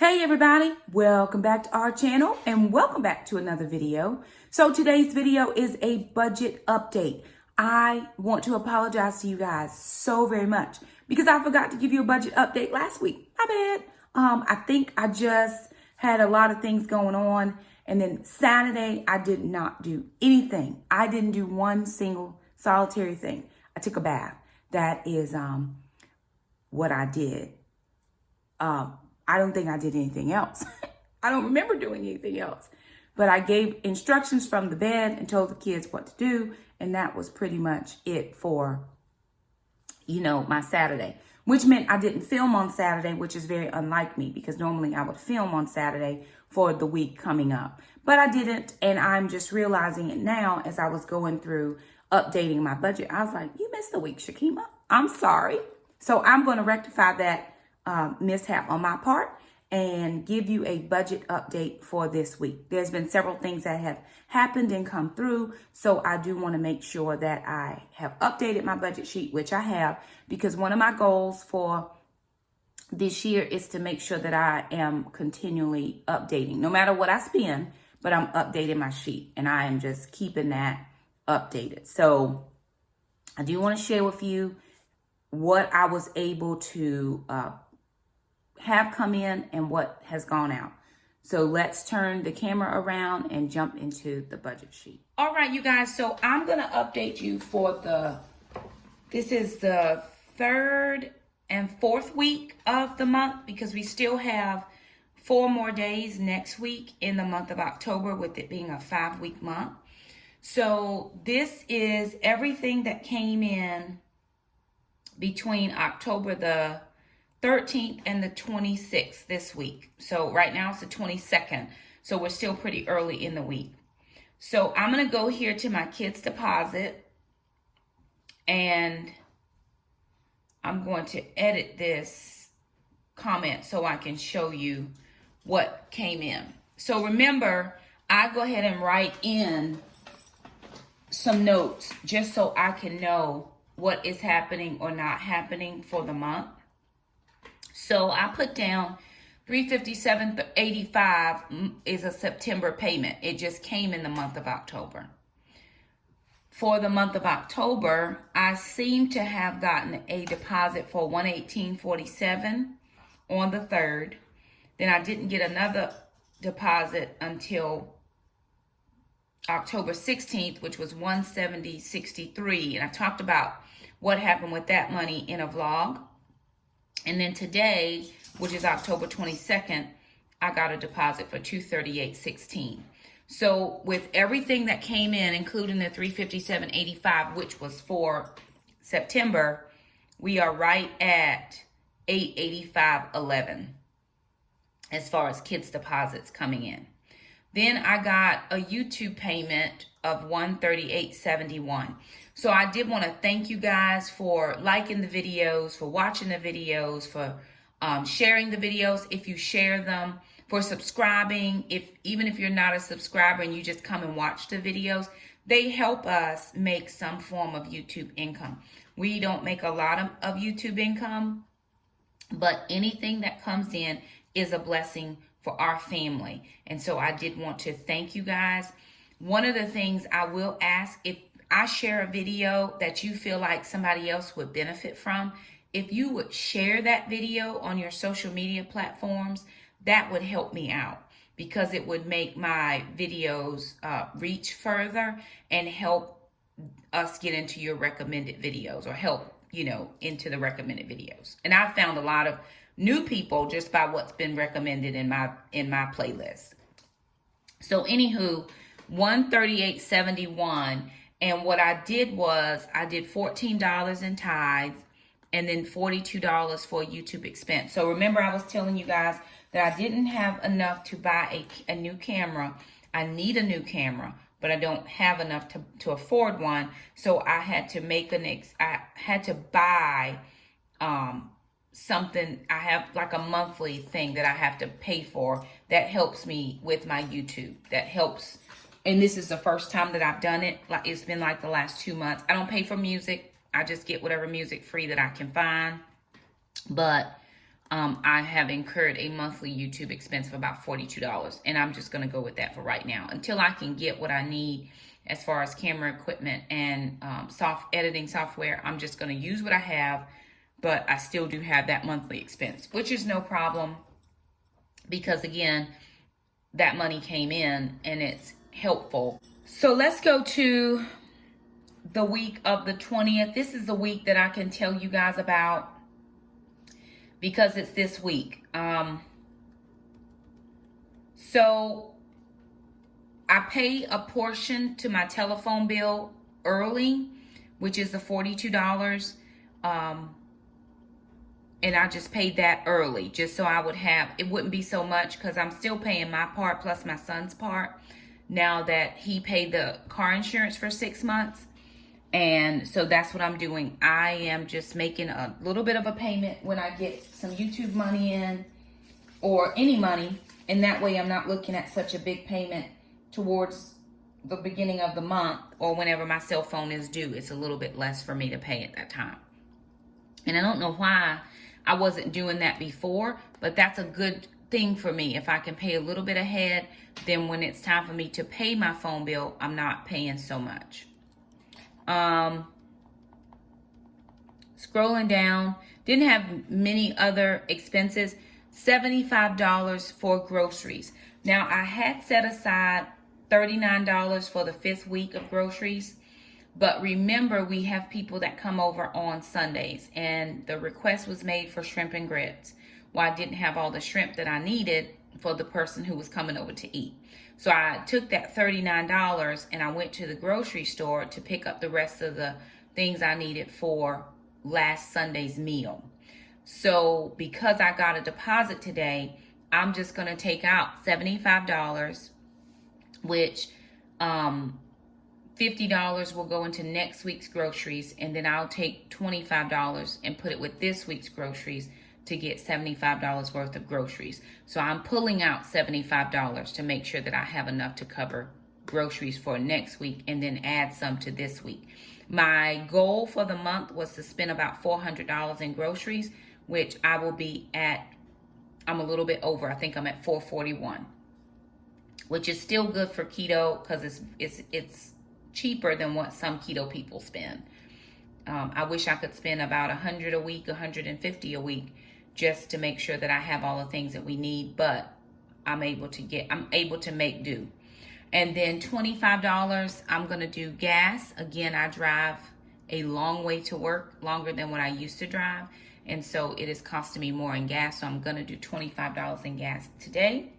Hey everybody, welcome back to our channel and welcome back to another video. So today's video is a budget update. I want to apologize to you guys so very much because I forgot to give you a budget update last week. My bad. I think I just had a lot of things going on, and then Saturday I did not do anything. I didn't do one single solitary thing. I took a bath. That is what I did. I don't think I did anything else. I don't remember doing anything else. But I gave instructions from the bed and told the kids what to do. And that was pretty much it for, my Saturday. Which meant I didn't film on Saturday, which is very unlike me. Because normally I would film on Saturday for the week coming up. But I didn't. And I'm just realizing it now as I was going through updating my budget. I was like, you missed a week, Shakima. I'm sorry. So I'm going to rectify that mishap on my part and give you a budget update for this week. There's been several things that have happened and come through, so I do want to make sure that I have updated my budget sheet, which I have, because one of my goals for this year is to make sure that I am continually updating, no matter what I spend, but I'm updating my sheet and I am just keeping that updated. So I do want to share with you what I was able to have come in and what has gone out. So let's turn the camera around and jump into the budget sheet. All right, you guys, so I'm going to update you for this is the third and fourth week of the month, because we still have 4 more days next week in the month of October, with it being a 5-week month. So this is everything that came in between October the 13th and the 26th this week. So right now it's the 22nd. So we're still pretty early in the week. So I'm going to go here to my kids' deposit, and I'm going to edit this comment so I can show you what came in. So remember, I go ahead and write in some notes just so I can know what is happening or not happening for the month. So I put down $357.85 is a September payment. It just came in the month of October. For the month of October, I seem to have gotten a deposit for $118.47 on the 3rd. Then I didn't get another deposit until October 16th, which was $170.63. And I talked about what happened with that money in a vlog. And then today, which is October 22nd, I got a deposit for $238.16. So with everything that came in, including the $357.85, which was for September, we are right at $885.11 as far as kids' deposits coming in. Then I got a YouTube payment of $138.71. So I did want to thank you guys for liking the videos, for watching the videos, for sharing the videos if you share them, for subscribing. Even if you're not a subscriber and you just come and watch the videos, they help us make some form of YouTube income. We don't make a lot of YouTube income, but anything that comes in is a blessing for our family. And so I did want to thank you guys. One of the things I will ask, if I share a video that you feel like somebody else would benefit from, if you would share that video on your social media platforms, that would help me out, because it would make my videos reach further and help us get into your recommended videos, or help, into the recommended videos. And I found a lot of new people just by what's been recommended in my playlist. So anywho, $138.71. And what I did was I did $14 in tithes and then $42 for YouTube expense. So remember, I was telling you guys that I didn't have enough to buy a new camera. I need a new camera, but I don't have enough to afford one. So I had to I had to buy something. I have like a monthly thing that I have to pay for that helps me with my YouTube. That helps. And this is the first time that I've done it. Like, it's been like the last 2 months. I don't pay for music. I just get whatever music free that I can find. But I have incurred a monthly YouTube expense of about $42. And I'm just going to go with that for right now until I can get what I need as far as camera equipment and editing software. I'm just going to use what I have, but I still do have that monthly expense, which is no problem because, again, that money came in and it's helpful. So let's go to the week of the 20th. This is the week that I can tell you guys about because it's this week. So I pay a portion to my telephone bill early, which is the $42. And I just paid that early just so I would have, it wouldn't be so much because I'm still paying my part plus my son's part now that he paid the car insurance for 6 months. And so that's what I'm doing. I am just making a little bit of a payment when I get some YouTube money in or any money. And that way I'm not looking at such a big payment towards the beginning of the month or whenever my cell phone is due. It's a little bit less for me to pay at that time. And I don't know why I wasn't doing that before, but that's a good thing for me. If I can pay a little bit ahead, then when it's time for me to pay my phone bill, I'm not paying so much. Scrolling down, didn't have many other expenses. $75 for groceries. Now I had set aside $39 for the 5th week of groceries. But remember, we have people that come over on Sundays, and the request was made for shrimp and grits. Well, I didn't have all the shrimp that I needed for the person who was coming over to eat. So I took that $39 and I went to the grocery store to pick up the rest of the things I needed for last Sunday's meal. So because I got a deposit today, I'm just going to take out $75, which $50 will go into next week's groceries, and then I'll take $25 and put it with this week's groceries to get $75 worth of groceries. So I'm pulling out $75 to make sure that I have enough to cover groceries for next week and then add some to this week. My goal for the month was to spend about $400 in groceries, which I will be at, I'm a little bit over. I think I'm at $441, which is still good for keto because it's cheaper than what some keto people spend. I wish I could spend about $100 a week, $150 a week, just to make sure that I have all the things that we need, but I'm able to make do. And then $25, I'm gonna do gas. Again, I drive a long way to work, longer than what I used to drive, and so it is costing me more in gas, so I'm gonna do $25 in gas today.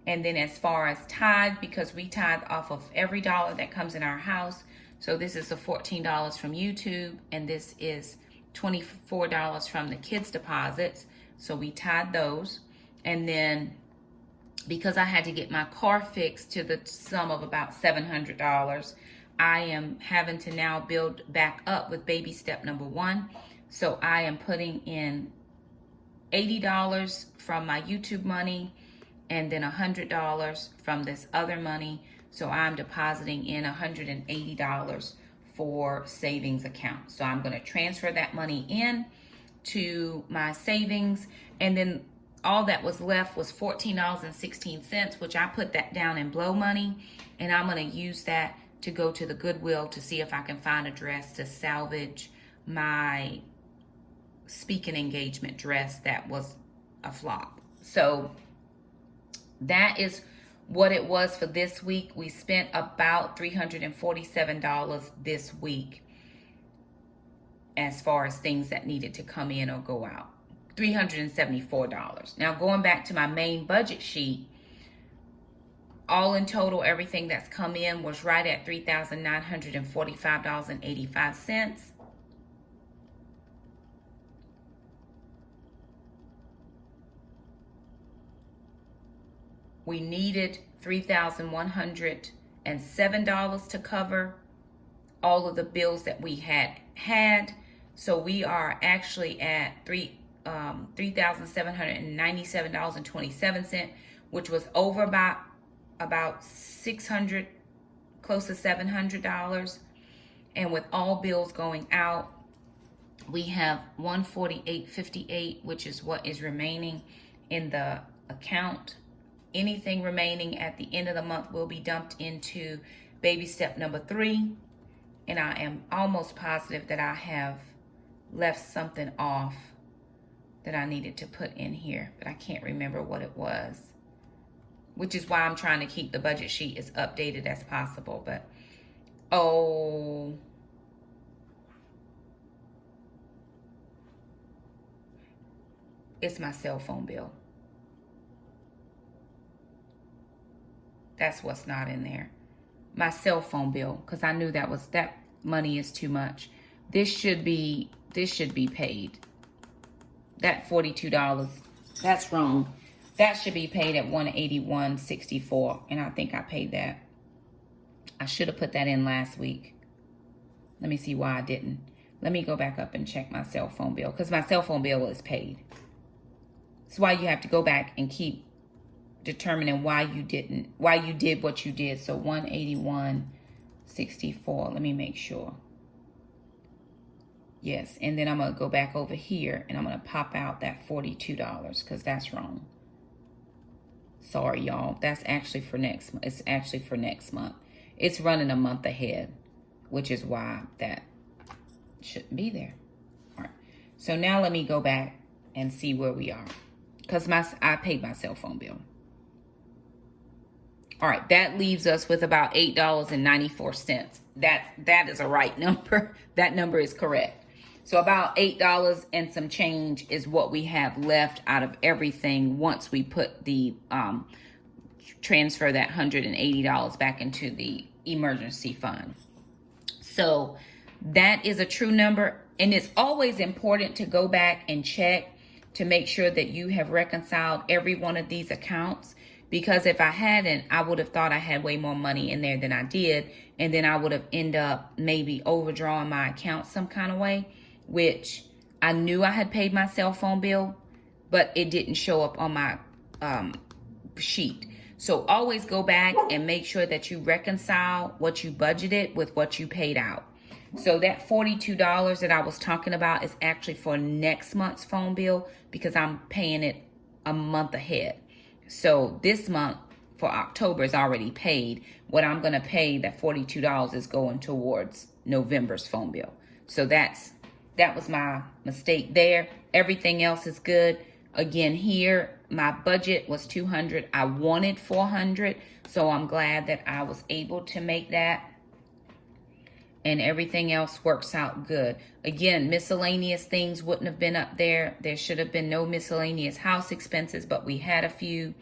And then as far as tithe, because we tithe off of every dollar that comes in our house. So this is the $14 from YouTube, and this is $24 from the kids' deposits. So we tithe those. And then because I had to get my car fixed to the sum of about $700, I am having to now build back up with baby step number 1. So I am putting in $80 from my YouTube money, and then $100 from this other money. So I'm depositing in $180 for savings account. So I'm going to transfer that money in to my savings. And then all that was left was $14.16, which I put that down in blow money. And I'm going to use that to go to the Goodwill to see if I can find a dress to salvage my speaking engagement dress that was a flop. So that is what it was for this week. We spent about $347 this week as far as things that needed to come in or go out. $374. Now going back to my main budget sheet, all in total, everything that's come in was right at $3,945.85. We needed $3,107 to cover all of the bills that we had. So we are actually at $3,797.27, which was over about $600, close to $700. And with all bills going out, We have 148.58, which is what is remaining in the account. Anything remaining at the end of the month will be dumped into baby step number 3. And I am almost positive that I have left something off that I needed to put in here, but I can't remember what it was, which is why I'm trying to keep the budget sheet as updated as possible. But, oh, it's my cell phone bill. That's what's not in there. My cell phone bill, because I knew that money is too much. This should be paid. That $42, that's wrong. That should be paid at $181.64, and I think I paid that. I should have put that in last week. Let me see why I didn't. Let me go back up and check my cell phone bill, because my cell phone bill is paid. That's why you have to go back and keep determining why you did what you did. So 181.64. Let me make sure. Yes, and then I'm going to go back over here and I'm going to pop out that $42 because that's wrong. Sorry, y'all. That's actually for next month. It's actually for next month. It's running a month ahead, which is why that shouldn't be there. All right. So now let me go back and see where we are, because I paid my cell phone bill. All right, that leaves us with about $8.94. That is a right number. That number is correct. So about $8 and some change is what we have left out of everything once we put the transfer that $180 back into the emergency fund. So that is a true number, and it's always important to go back and check to make sure that you have reconciled every one of these accounts. Because if I hadn't, I would have thought I had way more money in there than I did. And then I would have ended up maybe overdrawing my account some kind of way, which I knew I had paid my cell phone bill, but it didn't show up on my sheet. So always go back and make sure that you reconcile what you budgeted with what you paid out. So that $42 that I was talking about is actually for next month's phone bill, because I'm paying it a month ahead. So this month for October is already paid. What I'm going to pay, that $42, is going towards November's phone bill. So that was my mistake there. Everything else is good. Again, here, my budget was $200. I wanted $400. So I'm glad that I was able to make that. And everything else works out good. Again, miscellaneous things wouldn't have been up there. There should have been no miscellaneous house expenses, but we had a few.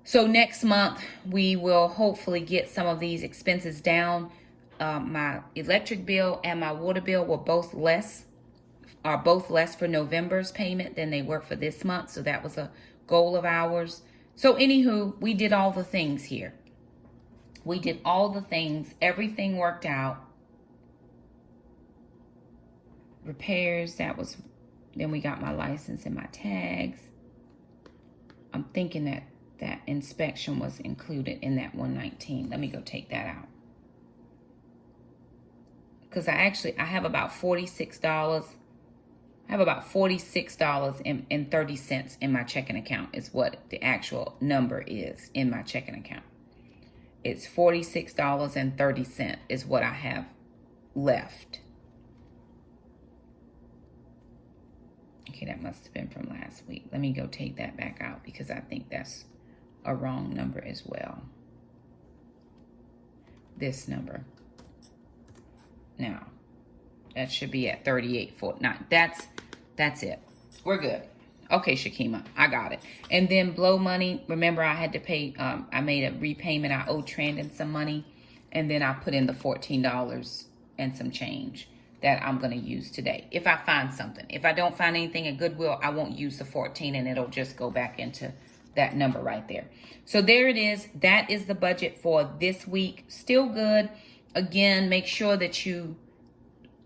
So next month, we will hopefully get some of these expenses down. My electric bill and my water bill are both less for November's payment than they were for this month. So that was a goal of ours. So anywho, we did all the things here. We did all the things. Everything worked out. Repairs, then we got my license and my tags. I'm thinking that inspection was included in that 119. Let me go take that out. Because I have about $46. I have about $46.30 in my checking account is what the actual number is in my checking account. It's $46.30 is what I have left. Okay, that must have been from last week. Let me go take that back out because I think that's a wrong number as well. This number. Now, that should be at $38.49. That's it. We're good. Okay, Shakima, I got it. And then blow money. Remember, I had to pay, I made a repayment. I owed Trandon some money. And then I put in the $14 and some change that I'm going to use today. If I find something. If I don't find anything at Goodwill, I won't use the 14 and it'll just go back into that number right there. So there it is. That is the budget for this week. Still good. Again, make sure that you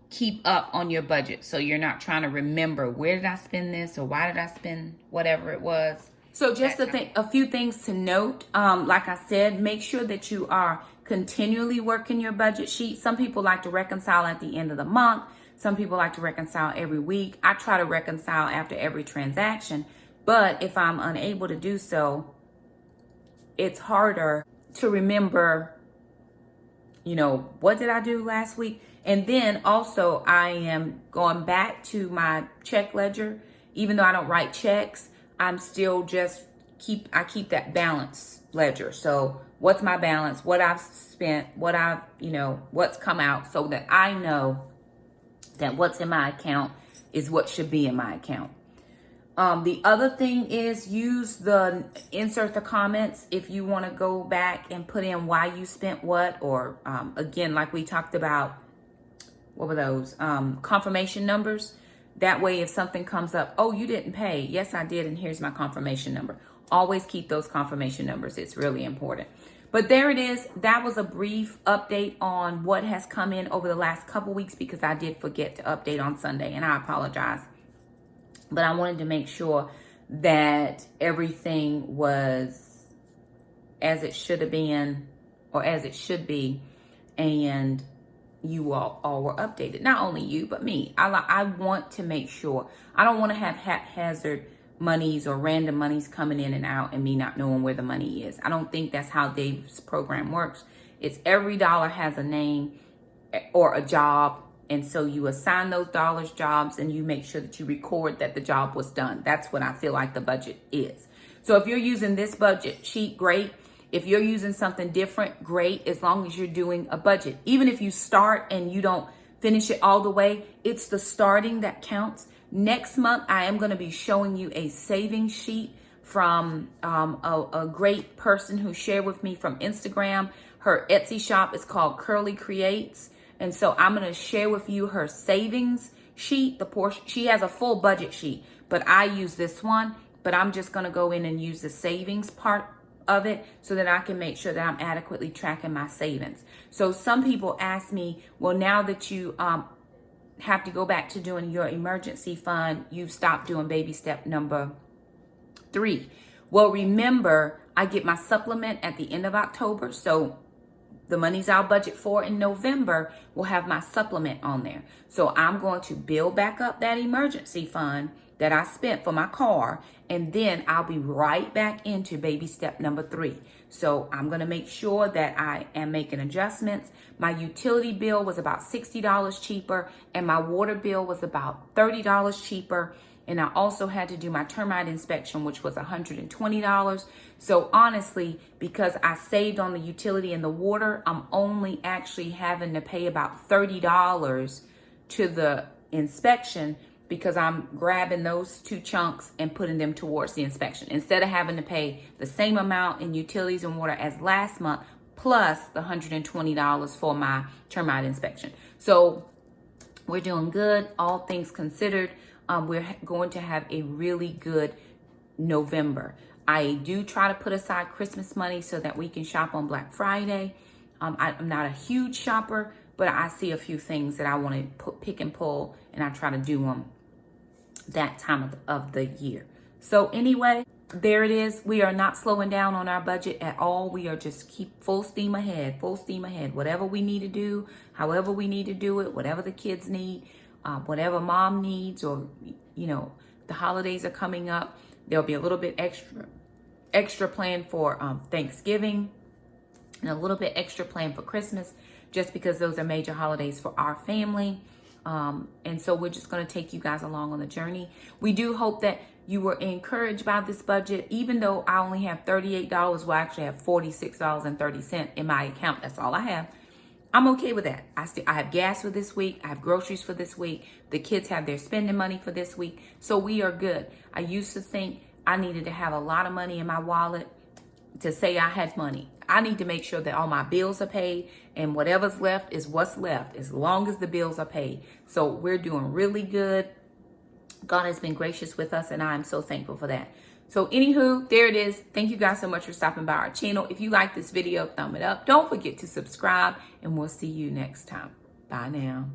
keep up on your budget so you're not trying to remember, where did I spend this or why did I spend whatever it was. So just a few things to note. Like I said, make sure that you are continually working your budget sheet. Some people like to reconcile at the end of the month. Some people like to reconcile every week. I try to reconcile after every transaction, but if I'm unable to do so, it's harder to remember, what did I do last week? And then also I am going back to my check ledger. Even though I don't write checks, I'm still just I keep that balance ledger. So what's my balance, what I've spent, what's come out, so that I know that what's in my account is what should be in my account. The other thing is insert the comments if you want to go back and put in why you spent what, or again, like we talked about, what were those? Confirmation numbers. That way, if something comes up, oh, you didn't pay. Yes, I did. And here's my confirmation number. Always keep those confirmation numbers. It's really important. But there it is. That was a brief update on what has come in over the last couple weeks, because I did forget to update on Sunday, and I apologize. But I wanted to make sure that everything was as it should have been, or as it should be, and you all were updated. Not only you, but me. I want to make sure. I don't want to have haphazard monies or random monies coming in and out and me not knowing where the money is. I don't think that's how Dave's program works. It's every dollar has a name or a job. And so you assign those dollars jobs, and you make sure that you record that the job was done. That's what I feel like the budget is. So if you're using this budget sheet, great. If you're using something different, great, as long as you're doing a budget. Even if you start and you don't finish it all the way, it's the starting that counts. Next month, I am going to be showing you a savings sheet from a great person who shared with me from Instagram. Her Etsy shop is called Curly Creates. And so I'm going to share with you her savings sheet, the portion. She has a full budget sheet, but I use this one. But I'm just going to go in and use the savings part of it so that I can make sure that I'm adequately tracking my savings. So some people ask me, well, now that you have to go back to doing your emergency fund, you've stopped doing baby step number 3. Well, remember, I get my supplement at the end of October. So the monies I'll budget for in November will have my supplement on there. So I'm going to build back up that emergency fund that I spent for my car, and then I'll be right back into baby step number 3. So I'm going to make sure that I am making adjustments. My utility bill was about $60 cheaper, and my water bill was about $30 cheaper. And I also had to do my termite inspection, which was $120. So honestly, because I saved on the utility and the water, I'm only actually having to pay about $30 to the inspection, because I'm grabbing those 2 chunks and putting them towards the inspection, instead of having to pay the same amount in utilities and water as last month, plus the $120 for my termite inspection. So we're doing good, all things considered. We're going to have a really good November. I do try to put aside Christmas money so that we can shop on Black Friday. I'm not a huge shopper, but I see a few things that I want to pick and pull, and I try to do them that time of the year. So anyway, there it is. We are not slowing down on our budget at all. We are just keep full steam ahead, full steam ahead. Whatever we need to do, however we need to do it, whatever the kids need, whatever mom needs, or, the holidays are coming up. There'll be a little bit extra plan for Thanksgiving, and a little bit extra plan for Christmas, just because those are major holidays for our family. And so we're just going to take you guys along on the journey. We do hope that you were encouraged by this budget. Even though I only have $38, well, I actually have $46.30 in my account. That's all I have. I'm okay with that. I have gas for this week. I have groceries for this week. The kids have their spending money for this week. So we are good. I used to think I needed to have a lot of money in my wallet to say I had money. I need to make sure that all my bills are paid, and whatever's left is what's left, as long as the bills are paid. So we're doing really good. God has been gracious with us, and I'm so thankful for that. So anywho, there it is. Thank you guys so much for stopping by our channel. If you like this video, thumb it up. Don't forget to subscribe, and we'll see you next time. Bye now.